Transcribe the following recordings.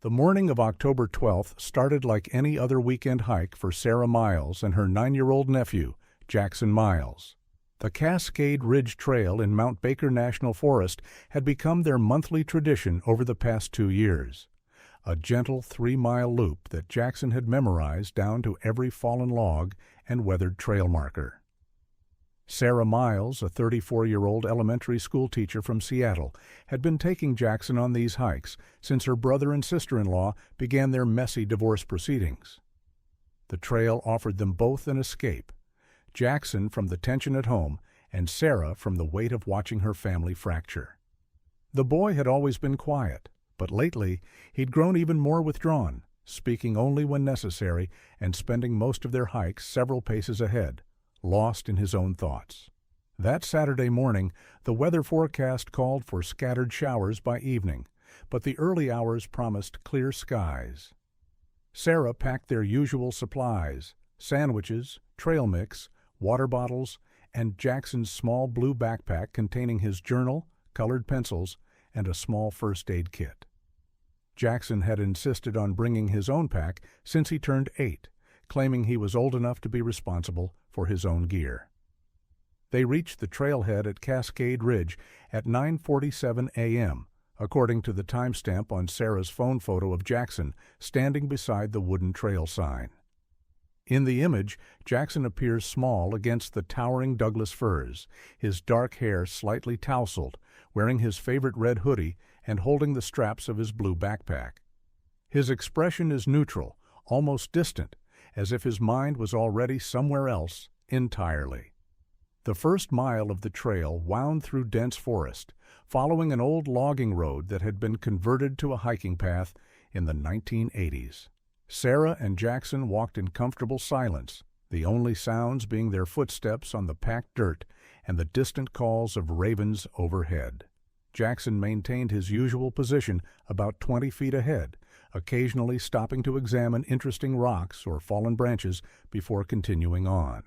The morning of October 12th started like any other weekend hike for Sarah Miles and her 9-year-old nephew, Jackson Miles. The Cascade Ridge Trail in Mount Baker National Forest had become their monthly tradition over the past 2 years. A gentle 3-mile loop that Jackson had memorized down to every fallen log and weathered trail marker. Sarah Miles, a 34-year-old elementary school teacher from Seattle, had been taking Jackson on these hikes since her brother and sister-in-law began their messy divorce proceedings. The trail offered them both an escape, Jackson from the tension at home and Sarah from the weight of watching her family fracture. The boy had always been quiet, but lately he'd grown even more withdrawn, speaking only when necessary and spending most of their hikes several paces ahead, lost in his own thoughts. That Saturday morning, the weather forecast called for scattered showers by evening, but the early hours promised clear skies. Sarah packed their usual supplies, sandwiches, trail mix, water bottles, and Jackson's small blue backpack containing his journal, colored pencils, and a small first aid kit. Jackson had insisted on bringing his own pack since he turned 8, claiming he was old enough to be responsible for his own gear. They reached the trailhead at Cascade Ridge at 9:47 a.m., according to the timestamp on Sarah's phone photo of Jackson standing beside the wooden trail sign. In the image, Jackson appears small against the towering Douglas firs, his dark hair slightly tousled, wearing his favorite red hoodie and holding the straps of his blue backpack. His expression is neutral, almost distant, as if his mind was already somewhere else entirely. The first mile of the trail wound through dense forest, following an old logging road that had been converted to a hiking path in the 1980s. Sarah and Jackson walked in comfortable silence, the only sounds being their footsteps on the packed dirt and the distant calls of ravens overhead. Jackson maintained his usual position about 20 feet ahead, occasionally stopping to examine interesting rocks or fallen branches before continuing on.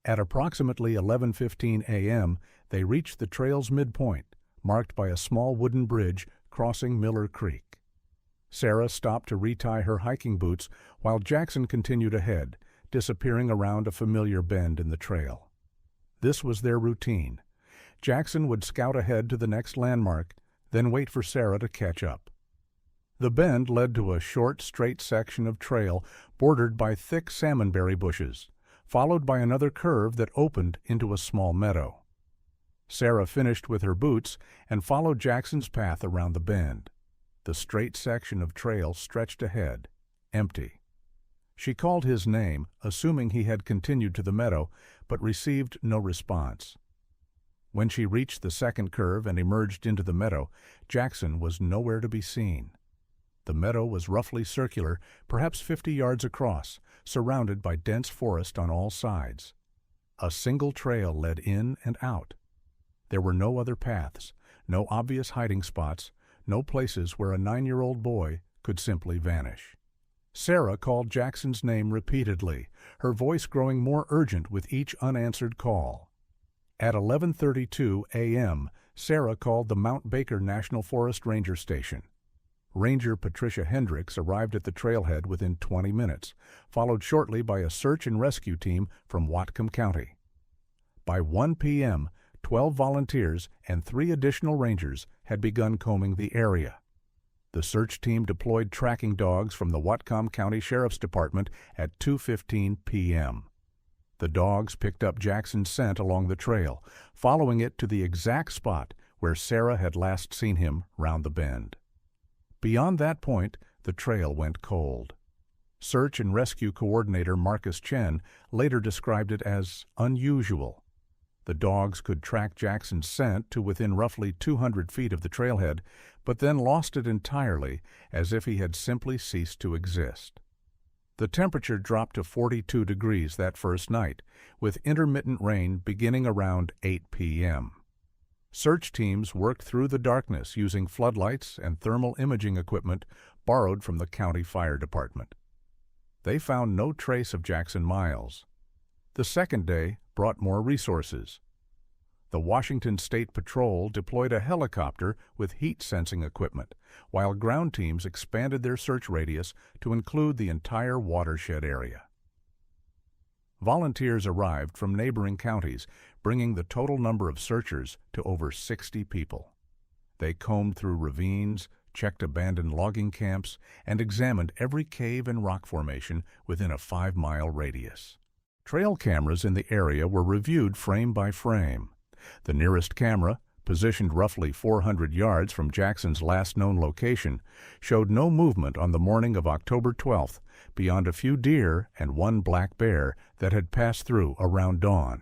At approximately 11:15 a.m., they reached the trail's midpoint, marked by a small wooden bridge crossing Miller Creek. Sarah stopped to retie her hiking boots while Jackson continued ahead, disappearing around a familiar bend in the trail. This was their routine. Jackson would scout ahead to the next landmark, then wait for Sarah to catch up. The bend led to a short, straight section of trail bordered by thick salmonberry bushes, followed by another curve that opened into a small meadow. Sarah finished with her boots and followed Jackson's path around the bend. The straight section of trail stretched ahead, empty. She called his name, assuming he had continued to the meadow, but received no response. When she reached the second curve and emerged into the meadow, Jackson was nowhere to be seen. The meadow was roughly circular, perhaps 50 yards across, surrounded by dense forest on all sides. A single trail led in and out. There were no other paths, no obvious hiding spots, no places where a 9-year-old boy could simply vanish. Sarah called Jackson's name repeatedly, her voice growing more urgent with each unanswered call. At 11:32 a.m., Sarah called the Mount Baker National Forest Ranger Station. Ranger Patricia Hendricks arrived at the trailhead within 20 minutes, followed shortly by a search and rescue team from Whatcom County. By 1 p.m., 12 volunteers and 3 additional rangers had begun combing the area. The search team deployed tracking dogs from the Whatcom County Sheriff's Department at 2:15 p.m. The dogs picked up Jackson's scent along the trail, following it to the exact spot where Sarah had last seen him round the bend. Beyond that point, the trail went cold. Search and Rescue Coordinator Marcus Chen later described it as unusual. The dogs could track Jackson's scent to within roughly 200 feet of the trailhead, but then lost it entirely, as if he had simply ceased to exist. The temperature dropped to 42 degrees that first night, with intermittent rain beginning around 8 p.m. Search teams worked through the darkness using floodlights and thermal imaging equipment borrowed from the county fire department. They found no trace of Jackson Miles. The second day brought more resources. The Washington State Patrol deployed a helicopter with heat-sensing equipment, while ground teams expanded their search radius to include the entire watershed area. Volunteers arrived from neighboring counties, bringing the total number of searchers to over 60 people. They combed through ravines, checked abandoned logging camps, and examined every cave and rock formation within a 5-mile radius. Trail cameras in the area were reviewed frame by frame. The nearest camera, positioned roughly 400 yards from Jackson's last known location, showed no movement on the morning of October 12th beyond a few deer and one black bear that had passed through around dawn.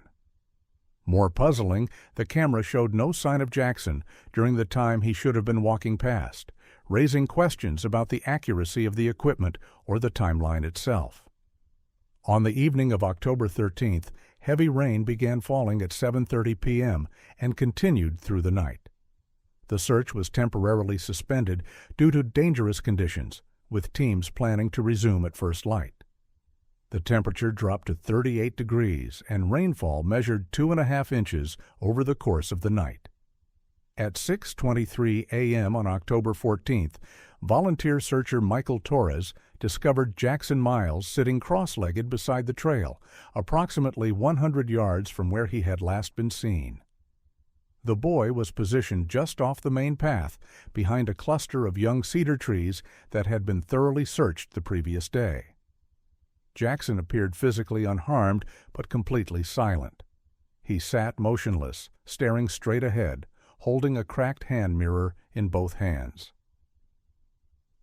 More puzzling, the camera showed no sign of Jackson during the time he should have been walking past, raising questions about the accuracy of the equipment or the timeline itself. On the evening of October 13th, heavy rain began falling at 7:30 p.m. and continued through the night. The search was temporarily suspended due to dangerous conditions, with teams planning to resume at first light. The temperature dropped to 38 degrees and rainfall measured 2.5 inches over the course of the night. At 6:23 a.m. on October 14th, volunteer searcher Michael Torres discovered Jackson Miles sitting cross-legged beside the trail, approximately 100 yards from where he had last been seen. The boy was positioned just off the main path, behind a cluster of young cedar trees that had been thoroughly searched the previous day. Jackson appeared physically unharmed but completely silent. He sat motionless, staring straight ahead, holding a cracked hand mirror in both hands.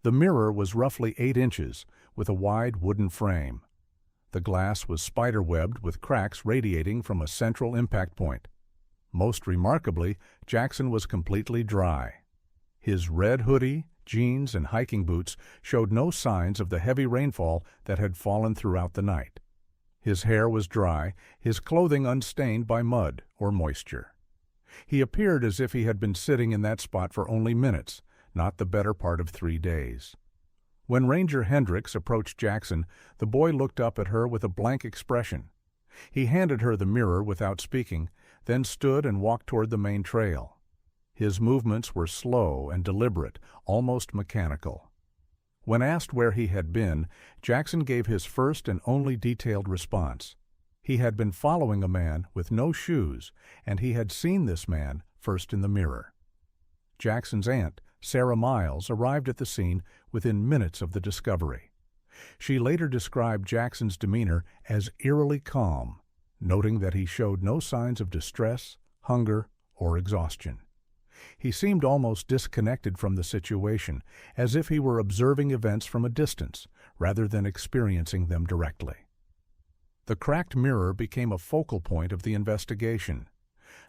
The mirror was roughly 8 inches, with a wide wooden frame. The glass was spider-webbed with cracks radiating from a central impact point. Most remarkably, Jackson was completely dry. His red hoodie, jeans, and hiking boots showed no signs of the heavy rainfall that had fallen throughout the night. His hair was dry, his clothing unstained by mud or moisture. He appeared as if he had been sitting in that spot for only minutes, not the better part of 3 days. When Ranger Hendricks approached Jackson, the boy looked up at her with a blank expression. He handed her the mirror without speaking, then stood and walked toward the main trail. His movements were slow and deliberate, almost mechanical. When asked where he had been, Jackson gave his first and only detailed response. He had been following a man with no shoes, and he had seen this man first in the mirror. Jackson's aunt, Sarah Miles, arrived at the scene within minutes of the discovery. She later described Jackson's demeanor as eerily calm, noting that he showed no signs of distress, hunger, or exhaustion. He seemed almost disconnected from the situation, as if he were observing events from a distance, rather than experiencing them directly. The cracked mirror became a focal point of the investigation.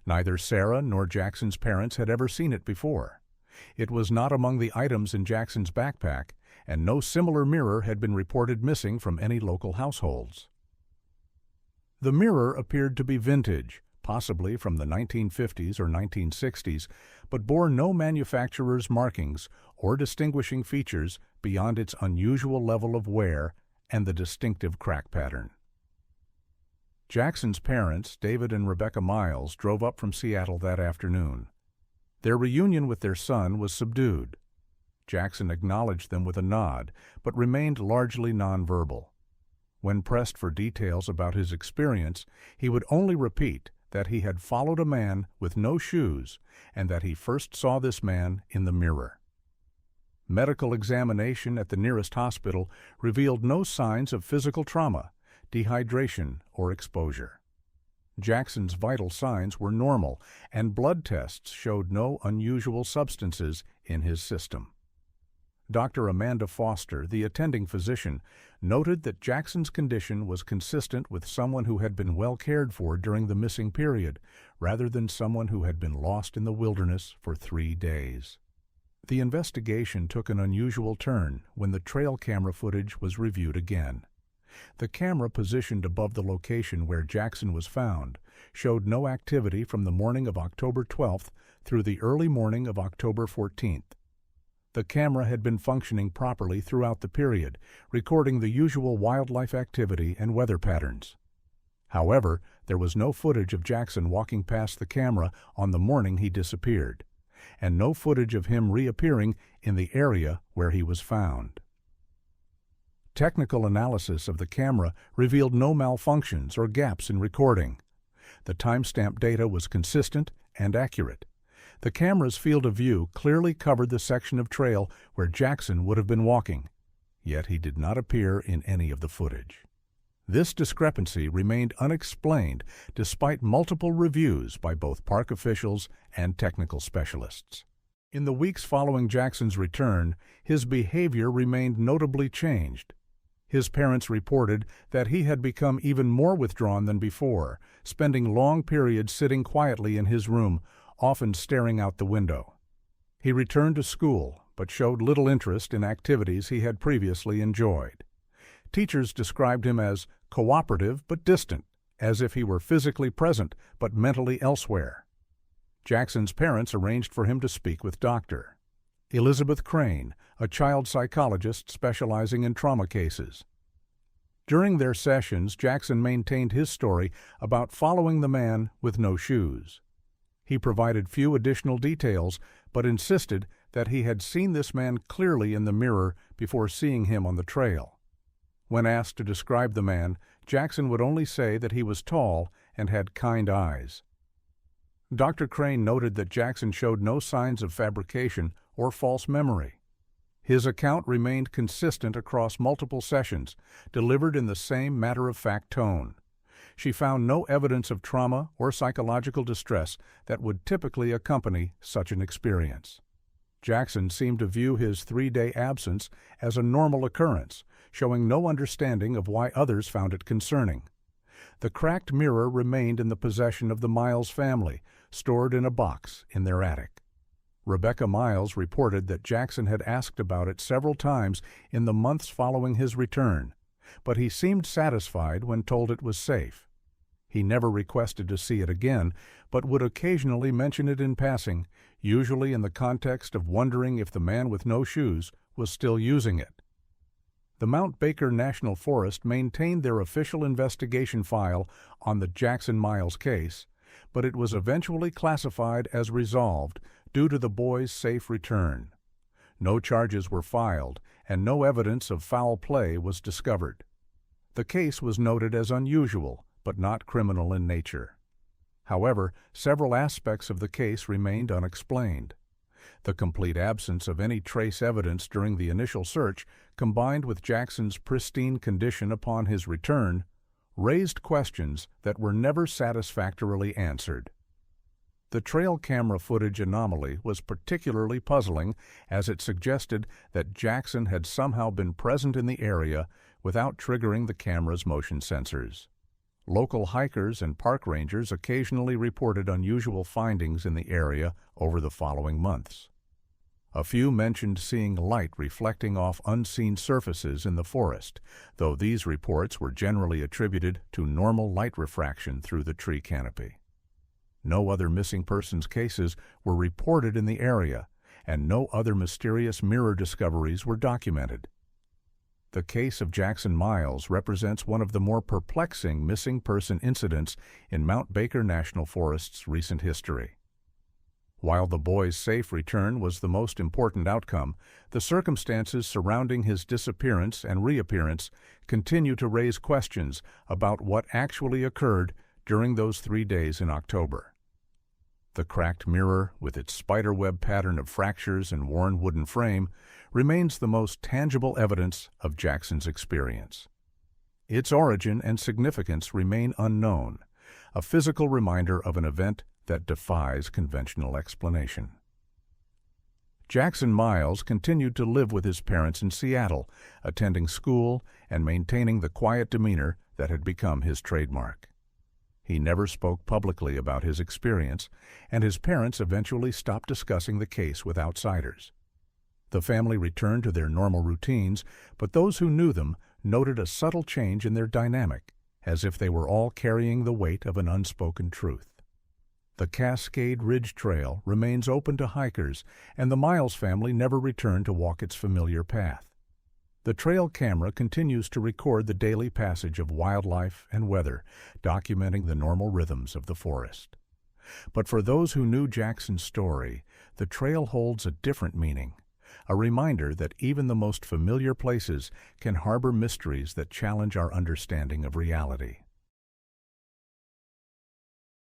Neither Sarah nor Jackson's parents had ever seen it before. It was not among the items in Jackson's backpack, and no similar mirror had been reported missing from any local households. The mirror appeared to be vintage, possibly from the 1950s or 1960s, but bore no manufacturer's markings or distinguishing features beyond its unusual level of wear and the distinctive crack pattern. Jackson's parents, David and Rebecca Miles, drove up from Seattle that afternoon. Their reunion with their son was subdued. Jackson acknowledged them with a nod, but remained largely nonverbal. When pressed for details about his experience, he would only repeat that he had followed a man with no shoes and that he first saw this man in the mirror. Medical examination at the nearest hospital revealed no signs of physical trauma, dehydration, or exposure. Jackson's vital signs were normal, and blood tests showed no unusual substances in his system. Dr. Amanda Foster, the attending physician, noted that Jackson's condition was consistent with someone who had been well cared for during the missing period, rather than someone who had been lost in the wilderness for 3 days. The investigation took an unusual turn when the trail camera footage was reviewed again. The camera positioned above the location where Jackson was found showed no activity from the morning of October 12th through the early morning of October 14th. The camera had been functioning properly throughout the period, recording the usual wildlife activity and weather patterns. However, there was no footage of Jackson walking past the camera on the morning he disappeared, and no footage of him reappearing in the area where he was found. Technical analysis of the camera revealed no malfunctions or gaps in recording. The timestamp data was consistent and accurate. The camera's field of view clearly covered the section of trail where Jackson would have been walking, yet he did not appear in any of the footage. This discrepancy remained unexplained despite multiple reviews by both park officials and technical specialists. In the weeks following Jackson's return, his behavior remained notably changed. His parents reported that he had become even more withdrawn than before, spending long periods sitting quietly in his room, often staring out the window. He returned to school, but showed little interest in activities he had previously enjoyed. Teachers described him as cooperative but distant, as if he were physically present but mentally elsewhere. Jackson's parents arranged for him to speak with Dr. Elizabeth Crane, a child psychologist specializing in trauma cases. During their sessions, Jackson maintained his story about following the man with no shoes. He provided few additional details, but insisted that he had seen this man clearly in the mirror before seeing him on the trail. When asked to describe the man, Jackson would only say that he was tall and had kind eyes. Dr. Crane noted that Jackson showed no signs of fabrication or false memory. His account remained consistent across multiple sessions, delivered in the same matter-of-fact tone. She found no evidence of trauma or psychological distress that would typically accompany such an experience. Jackson seemed to view his 3-day absence as a normal occurrence, showing no understanding of why others found it concerning. The cracked mirror remained in the possession of the Miles family, stored in a box in their attic. Rebecca Miles reported that Jackson had asked about it several times in the months following his return, but he seemed satisfied when told it was safe. He never requested to see it again, but would occasionally mention it in passing, usually in the context of wondering if the man with no shoes was still using it. The Mount Baker National Forest maintained their official investigation file on the Jackson Miles case, but it was eventually classified as resolved due to the boy's safe return. No charges were filed, and no evidence of foul play was discovered. The case was noted as unusual, but not criminal in nature. However, several aspects of the case remained unexplained. The complete absence of any trace evidence during the initial search, combined with Jackson's pristine condition upon his return, raised questions that were never satisfactorily answered. The trail camera footage anomaly was particularly puzzling, as it suggested that Jackson had somehow been present in the area without triggering the camera's motion sensors. Local hikers and park rangers occasionally reported unusual findings in the area over the following months. A few mentioned seeing light reflecting off unseen surfaces in the forest, though these reports were generally attributed to normal light refraction through the tree canopy. No other missing persons cases were reported in the area, and no other mysterious mirror discoveries were documented. The case of Jackson Miles represents one of the more perplexing missing person incidents in Mount Baker National Forest's recent history. While the boy's safe return was the most important outcome, the circumstances surrounding his disappearance and reappearance continue to raise questions about what actually occurred during those 3 days in October. The cracked mirror, with its spiderweb pattern of fractures and worn wooden frame, remains the most tangible evidence of Jackson's experience. Its origin and significance remain unknown, a physical reminder of an event that defies conventional explanation. Jackson Miles continued to live with his parents in Seattle, attending school and maintaining the quiet demeanor that had become his trademark. He never spoke publicly about his experience, and his parents eventually stopped discussing the case with outsiders. The family returned to their normal routines, but those who knew them noted a subtle change in their dynamic, as if they were all carrying the weight of an unspoken truth. The Cascade Ridge Trail remains open to hikers, and the Miles family never returned to walk its familiar path. The trail camera continues to record the daily passage of wildlife and weather, documenting the normal rhythms of the forest. But for those who knew Jackson's story, the trail holds a different meaning, a reminder that even the most familiar places can harbor mysteries that challenge our understanding of reality.